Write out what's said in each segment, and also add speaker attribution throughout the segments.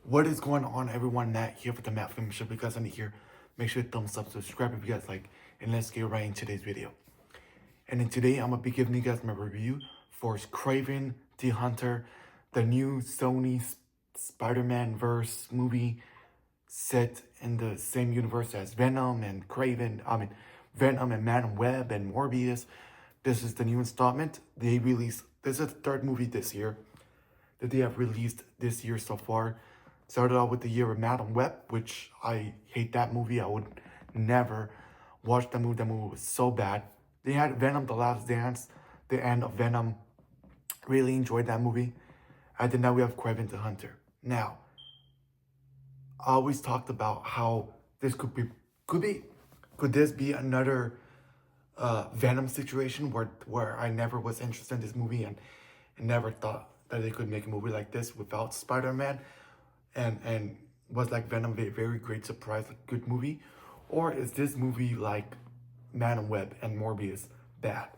Speaker 1: What is going on, everyone? Matt here for the Matt Film Show. Because I'm here, make sure to thumbs up, subscribe if you guys like, and let's get right into today's video. And then today, I'm gonna be giving you guys my review for Kraven the Hunter, the new Sony Spider-Man verse movie set in the same universe as Venom and Kraven. Venom and Man Web and Morbius. This is the new installment. This is the third movie this year that they have released this year so far. Started out with the year of Madam Web, which I hate that movie. I would never watch that movie. That movie was so bad. They had Venom: The Last Dance, the end of Venom. Really enjoyed that movie. And then now we have Kraven the Hunter. Now, I always talked about how this could this be another Venom situation where I never was interested in this movie and never thought that they could make a movie like this without Spider-Man, and was like Venom a very great surprise, like good movie, or is this movie like Man Web and Morbius bad?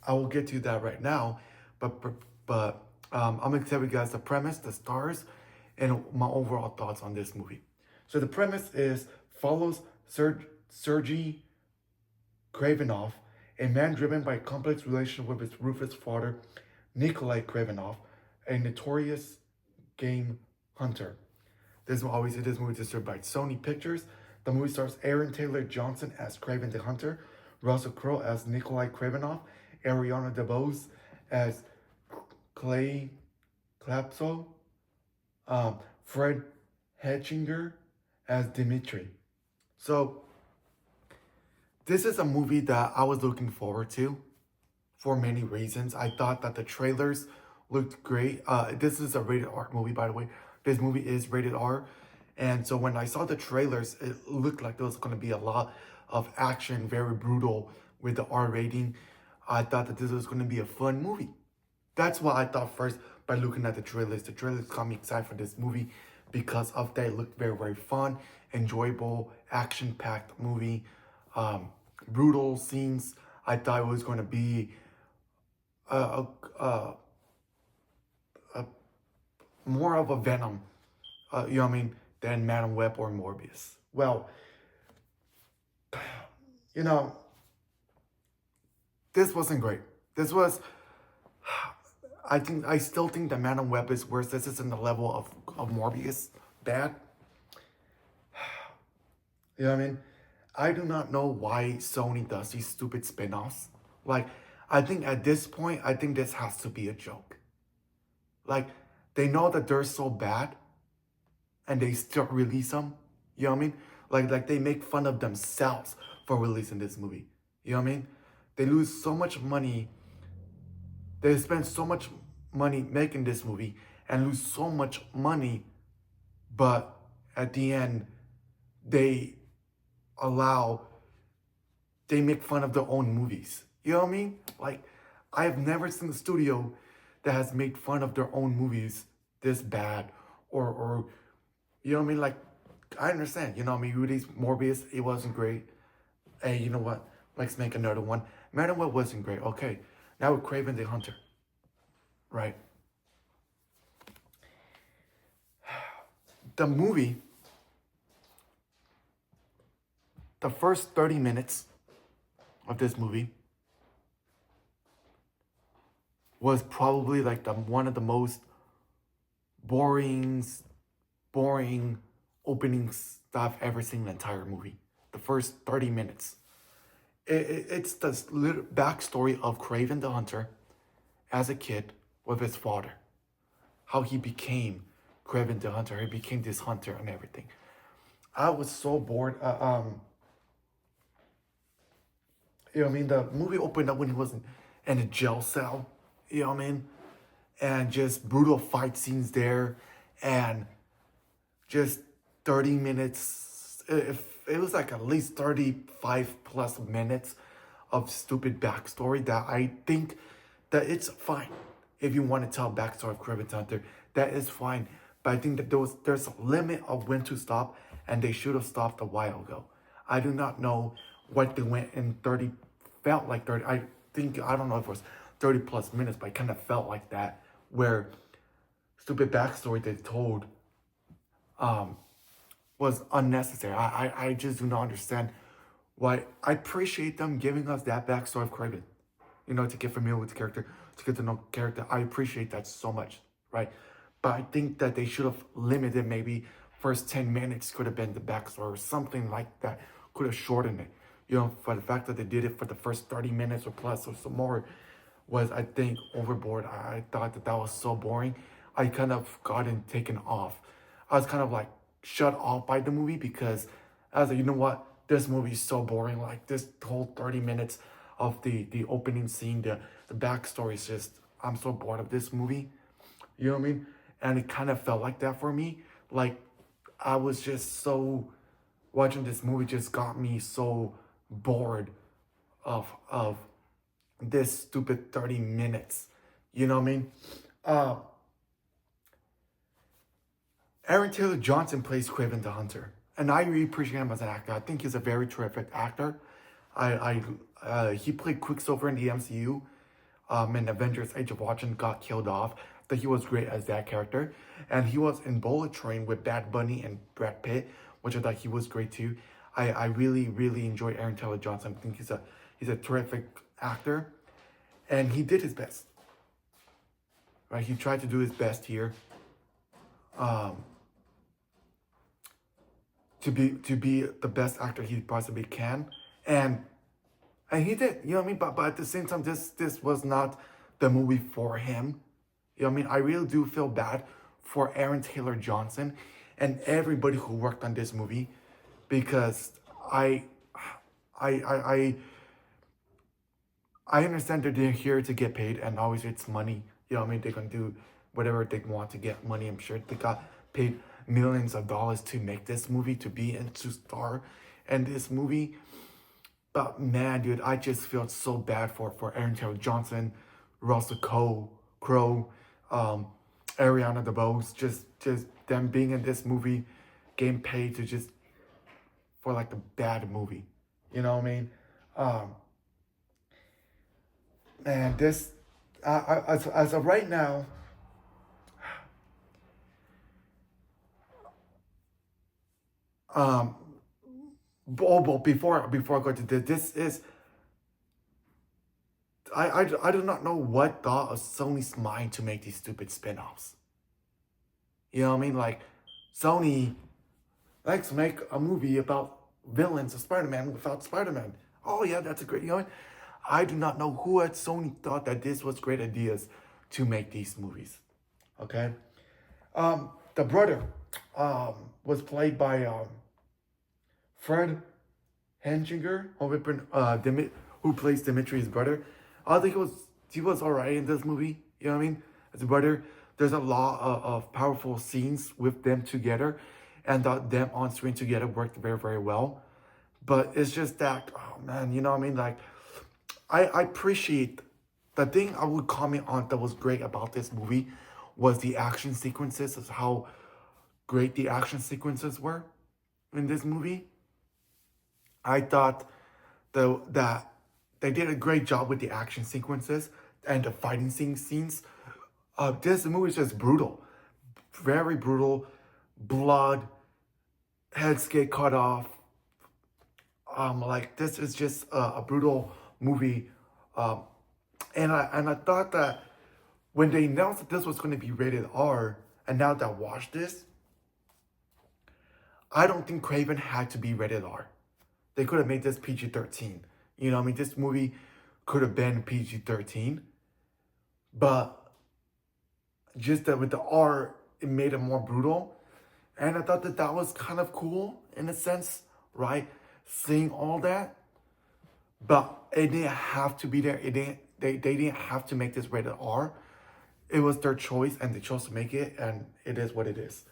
Speaker 1: I will get to that right now, but I'm gonna tell you guys the premise, the stars, and my overall thoughts on this movie. So the premise is follows Sergei Kravenov, a man driven by a complex relationship with his ruthless father, Nikolai Kravenov, a notorious game hunter. This movie is distributed by Sony Pictures. The movie stars Aaron Taylor Johnson as Kraven the Hunter, Russell Crowe as Nikolai Kravenov, Ariana DeBose as Clay Klapso, Fred Hetchinger as Dimitri. So this is a movie that I was looking forward to for many reasons. I thought that the trailers looked great. This is a rated R movie, by the way. This movie is rated R. And so when I saw the trailers, it looked like there was going to be a lot of action, very brutal with the R rating. I thought that this was going to be a fun movie. That's what I thought first by looking at the trailers. The trailers got me excited for this movie because of that. It looked very, very fun, enjoyable, action-packed movie. Brutal scenes. I thought it was going to be more of a Venom, than Madam Web or Morbius. Well, this wasn't great. This was, I still think that Madam Web is worse. This is in the level of Morbius. Bad. You know what I mean? I do not know why Sony does these stupid spin-offs. Like, I think at this point, I think this has to be a joke. Like, they know that they're so bad, and they still release them. You know what I mean? Like they make fun of themselves for releasing this movie. You know what I mean? They lose so much money. They spend so much money making this movie and lose so much money, but at the end, they make fun of their own movies. You know what I mean? Like, I have never seen a studio that has made fun of their own movies this bad, or you know what I mean? Like, I understand, you know what I mean? Rudy's Morbius, it wasn't great. Hey, you know what? Let's make another one. Madam Web wasn't great. Okay, now with Kraven the Hunter, right? The movie, the first 30 minutes of this movie was probably like one of the most boring openings that I've ever seen in the entire movie. The first 30 minutes. It's the little backstory of Kraven the Hunter as a kid with his father. How he became Kraven the Hunter. He became this hunter and everything. I was so bored. You know what I mean? The movie opened up when he was in a jail cell. You know what I mean? And just brutal fight scenes there. And just 30 minutes. It was like at least 35 plus minutes of stupid backstory that I think that it's fine. If you want to tell backstory of Kraven the Hunter, that is fine. But I think that there's a limit of when to stop, and they should have stopped a while ago. I do not know what they went in 30, felt like 30, I don't know if it was 30 plus minutes, but it kind of felt like that, where stupid backstory they told was unnecessary. I just do not understand why. I appreciate them giving us that backstory of Kraven, to get familiar with the character, to get to know the character. I appreciate that so much, right? But I think that they should have limited, maybe first 10 minutes could have been the backstory or something like that. Could have shortened it. For the fact that they did it for the first 30 minutes or plus or some more was, I think, overboard. I thought that was so boring. I kind of gotten taken off. I was kind of like shut off by the movie because I was like, you know what? This movie is so boring. Like this whole 30 minutes of the opening scene, the backstory is just, I'm so bored of this movie. You know what I mean? And it kind of felt like that for me. Like I was just so, watching this movie just got me so bored of this stupid 30 minutes. You know what I mean? Uh, Aaron Taylor Johnson plays Kraven the Hunter. And I really appreciate him as an actor. I think he's a very terrific actor. He played Quicksilver in the MCU. In Avengers Age of Ultron got killed off. That he was great as that character. And he was in Bullet Train with Bad Bunny and Brad Pitt, which I thought he was great too. I really, really enjoy Aaron Taylor Johnson. I think he's a terrific actor. And he did his best. Right? He tried to do his best here. To be the best actor he possibly can. And he did, you know what I mean? But at the same time, this was not the movie for him. You know what I mean? I really do feel bad for Aaron Taylor Johnson and everybody who worked on this movie, because I understand that they're here to get paid, and always it's money. You know what I mean? They're gonna do whatever they want to get money. I'm sure they got paid millions of dollars to make this movie, to be and to star in this movie. But man, dude, I just feel so bad for Aaron Taylor Johnson, Russell Crowe, Ariana DeBose, just them being in this movie, getting paid to just for like a bad movie. You know what I mean? Man, this as of right now, before I go to this is, I do not know what thought of Sony's mind to make these stupid spin-offs. You know what I mean? Like, Sony likes to make a movie about villains of Spider-Man without Spider-Man. Oh yeah, that's a great, you know what? I do not know who at Sony thought that this was great ideas to make these movies. Okay? The brother was played by Fred Henchinger, who plays Dimitri's brother. I think he was alright in this movie. You know what I mean? As a brother, there's a lot of powerful scenes with them together, and them on screen together worked very, very well. But it's just that, oh man, you know what I mean? Like, I appreciate, the thing I would comment on that was great about this movie was the action sequences, is how great the action sequences were in this movie. I thought that they did a great job with the action sequences and the fighting scenes. This movie is just brutal. Very brutal. Blood. Heads get cut off. Like, this is just a brutal movie. And I thought that when they announced that this was going to be rated R, and now that I watched this, I don't think Kraven had to be rated R. They could have made this PG-13. You know what I mean? This movie could have been PG-13. But just that with the R, it made it more brutal. And I thought that was kind of cool in a sense, right? Seeing all that. But it didn't have to be there. They didn't have to make this rated R. It was their choice, and they chose to make it, and it is what it is.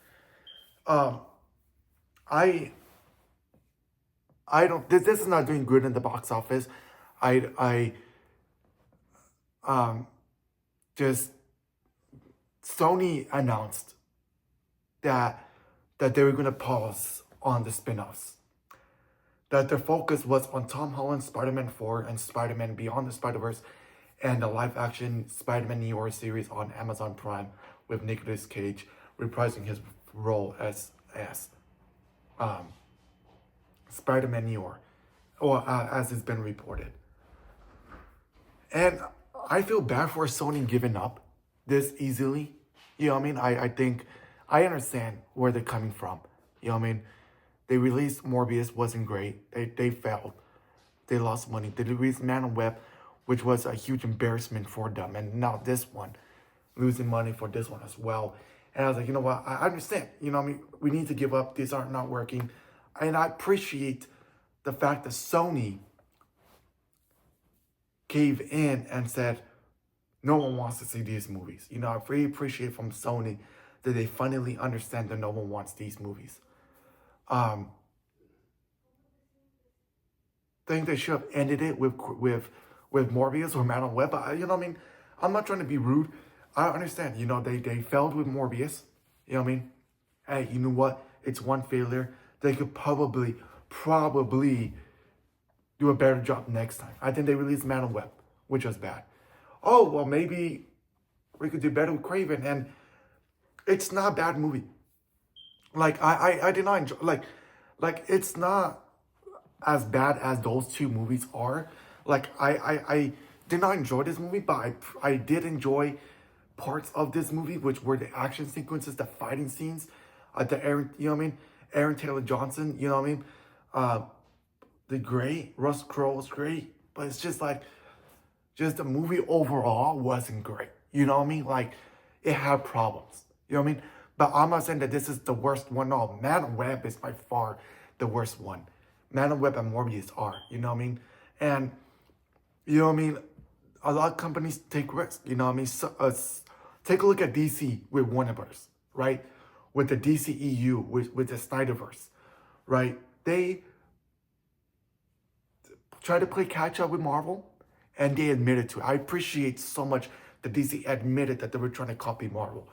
Speaker 1: I don't. This is not doing good in the box office. Just Sony announced that they were gonna pause on the spin-offs. That their focus was on Tom Holland's Spider-Man 4 and Spider-Man Beyond the Spider-Verse, and the live-action Spider-Man New York series on Amazon Prime with Nicolas Cage reprising his role as as Spider-Man New York, or as it's been reported. And I feel bad for Sony giving up this easily. You know what I mean? I think I understand where they're coming from. You know what I mean? They released Morbius, wasn't great. They failed. They lost money. They released Man on Web, which was a huge embarrassment for them. And now this one, losing money for this one as well. And I was like, you know what? I understand. You know what I mean? We need to give up. These are not working. And I appreciate the fact that Sony gave in and said, no one wants to see these movies. You know, I really appreciate from Sony that they finally understand that no one wants these movies. I think they should have ended it with Morbius or Man on Web. You know what I mean? I'm not trying to be rude. I understand. You know, they failed with Morbius. You know what I mean? Hey, you know what? It's one failure. They could probably do a better job next time. I think they released Man on Web, which was bad. Oh, well, maybe we could do better with Kraven. And it's not a bad movie. Like, I did not enjoy, like it's not as bad as those two movies are. Like, I did not enjoy this movie, but I did enjoy parts of this movie, which were the action sequences, the fighting scenes, the Aaron, you know what I mean? Aaron Taylor Johnson, you know what I mean? The great, Russ Crowe was great, but it's just like, just the movie overall wasn't great. You know what I mean? Like, it had problems. You know what I mean? But I'm not saying that this is the worst one. No, Man on Web is by far the worst one. Man on Web and Morbius are. You know what I mean? And, you know what I mean? A lot of companies take risks. You know what I mean? So, take a look at DC with Warner Bros., right? With the DCEU, with the Snyderverse, right? They try to play catch up with Marvel, and they admitted to it. I appreciate so much that DC admitted that they were trying to copy Marvel.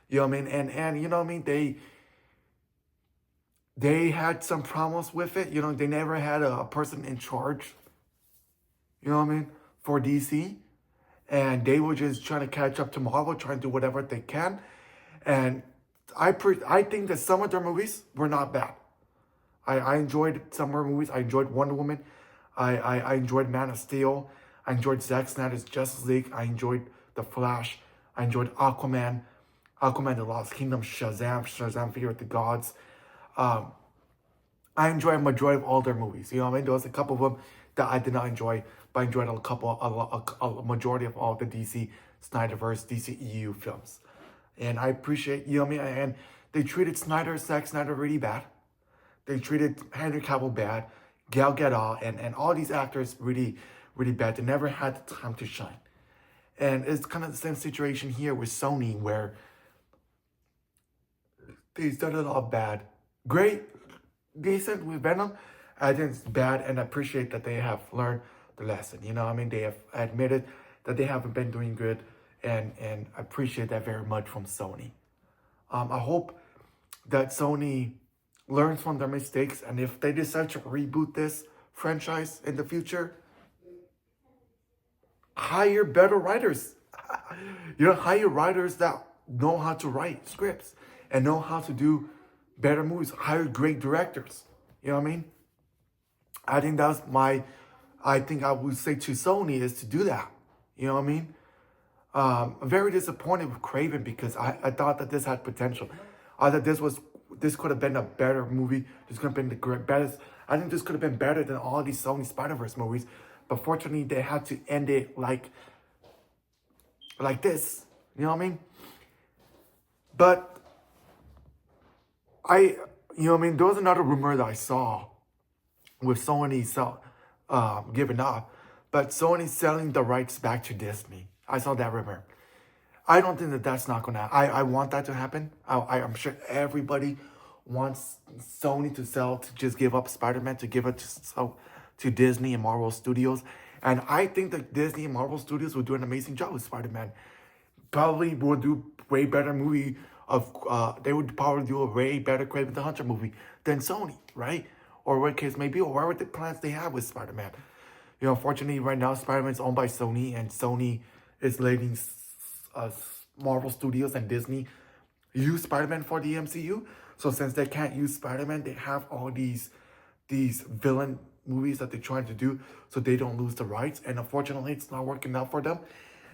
Speaker 1: You know what I mean? And you know what I mean? They had some problems with it. You know, they never had a person in charge, you know what I mean, for DC. And they were just trying to catch up to Marvel, trying to do whatever they can. And I think that some of their movies were not bad. I enjoyed some of their movies. I enjoyed Wonder Woman. I enjoyed Man of Steel. I enjoyed Zack Snyder's Justice League. I enjoyed The Flash. I enjoyed Aquaman. Aquaman, The Lost Kingdom, Shazam, Fear of the Gods. I enjoy a majority of all their movies. You know what I mean? There was a couple of them that I did not enjoy, but I enjoyed a majority of all the DC Snyderverse, DCEU films. And I appreciate, you know what I mean? And they treated Zack Snyder really bad. They treated Henry Cavill bad, Gal Gadot, and all these actors really, really bad. They never had the time to shine. And it's kind of the same situation here with Sony, where they've done a lot of bad. Great, decent with Venom. I think it's bad, and I appreciate that they have learned the lesson. You know what I mean? They have admitted that they haven't been doing good, and I appreciate that very much from Sony. I hope that Sony learns from their mistakes, and if they decide to reboot this franchise in the future, hire better writers. You know, hire writers that know how to write scripts and know how to do better movies. Hire great directors. You know what I mean? I think I would say to Sony is to do that. You know what I mean? I'm very disappointed with Kraven because I thought that this had potential. I thought this could have been a better movie. This could have been the best. I think this could have been better than all these Sony Spider-Verse movies. But fortunately, they had to end it like this. You know what I mean? But you know what I mean? There was another rumor that I saw with Sony giving up, but Sony selling the rights back to Disney. I saw that rumor. I don't think that that's not gonna. I want that to happen. I'm sure everybody wants Sony to just give up Spider-Man, to give it to Disney and Marvel Studios. And I think that Disney and Marvel Studios will do an amazing job with Spider-Man. Probably will do way better movie they would probably do a way better Kraven the Hunter movie than Sony, right? Or what case may be, or whatever the plans they have with Spider-Man. You know, unfortunately, right now, Spider-Man is owned by Sony, and Sony is letting Marvel Studios and Disney, use Spider-Man for the MCU. So since they can't use Spider-Man, they have all these villain movies that they're trying to do so they don't lose the rights. And unfortunately, it's not working out for them.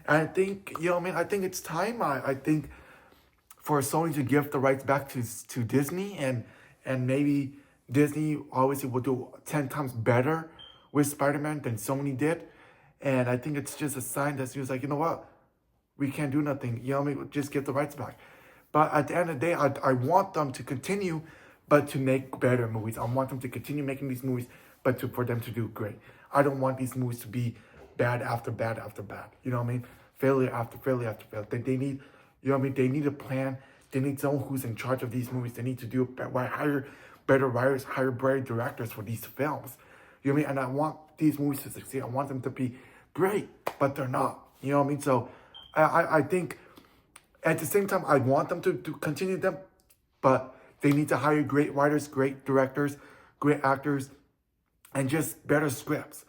Speaker 1: And I think, I think it's time. I think for Sony to give the rights back to Disney, and maybe Disney obviously will do 10 times better with Spider-Man than Sony did. And I think it's just a sign that she was like, you know what? We can't do nothing. Just get the rights back. But at the end of the day, I want them to continue, but to make better movies. I want them to continue making these movies, but for them to do great. I don't want these movies to be bad after bad after bad. You know what I mean? Failure after failure after failure. They need, They need a plan. They need someone who's in charge of these movies. They need to do hire better writers, hire better directors for these films. You know what I mean? And I want these movies to succeed. I want them to be great, but they're not. You know what I mean? So I think at the same time, I want them to continue them, but they need to hire great writers, great directors, great actors, and just better scripts.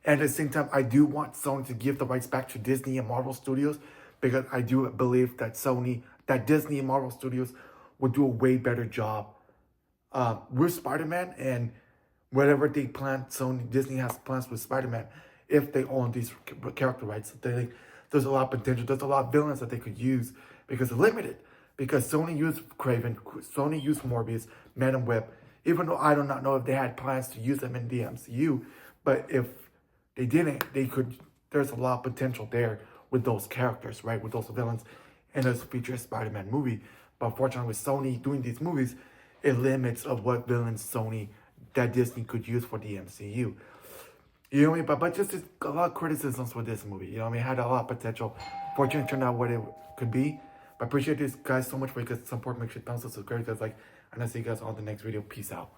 Speaker 1: And at the same time, I do want Sony to give the rights back to Disney and Marvel Studios, because I do believe that Disney and Marvel Studios would do a way better job with Spider-Man, and whatever they plan, Disney has plans with Spider-Man, if they own these character rights. There's a lot of potential. There's a lot of villains that they could use, because it's limited. Because Sony used Kraven, Sony used Morbius, Man Web, even though I do not know if they had plans to use them in the MCU, but if they didn't, there's a lot of potential there with those characters, right? With those villains in this future Spider-Man movie. But unfortunately, with Sony doing these movies, it limits of what villains that Disney could use for the MCU. You know what I mean? But just a lot of criticisms for this movie. You know what I mean? It had a lot of potential. Fortunately, it turned out what it could be. But I appreciate this guys so much for your support. Make sure you thumbs up, subscribe, guys. And I'll see you guys on the next video. Peace out.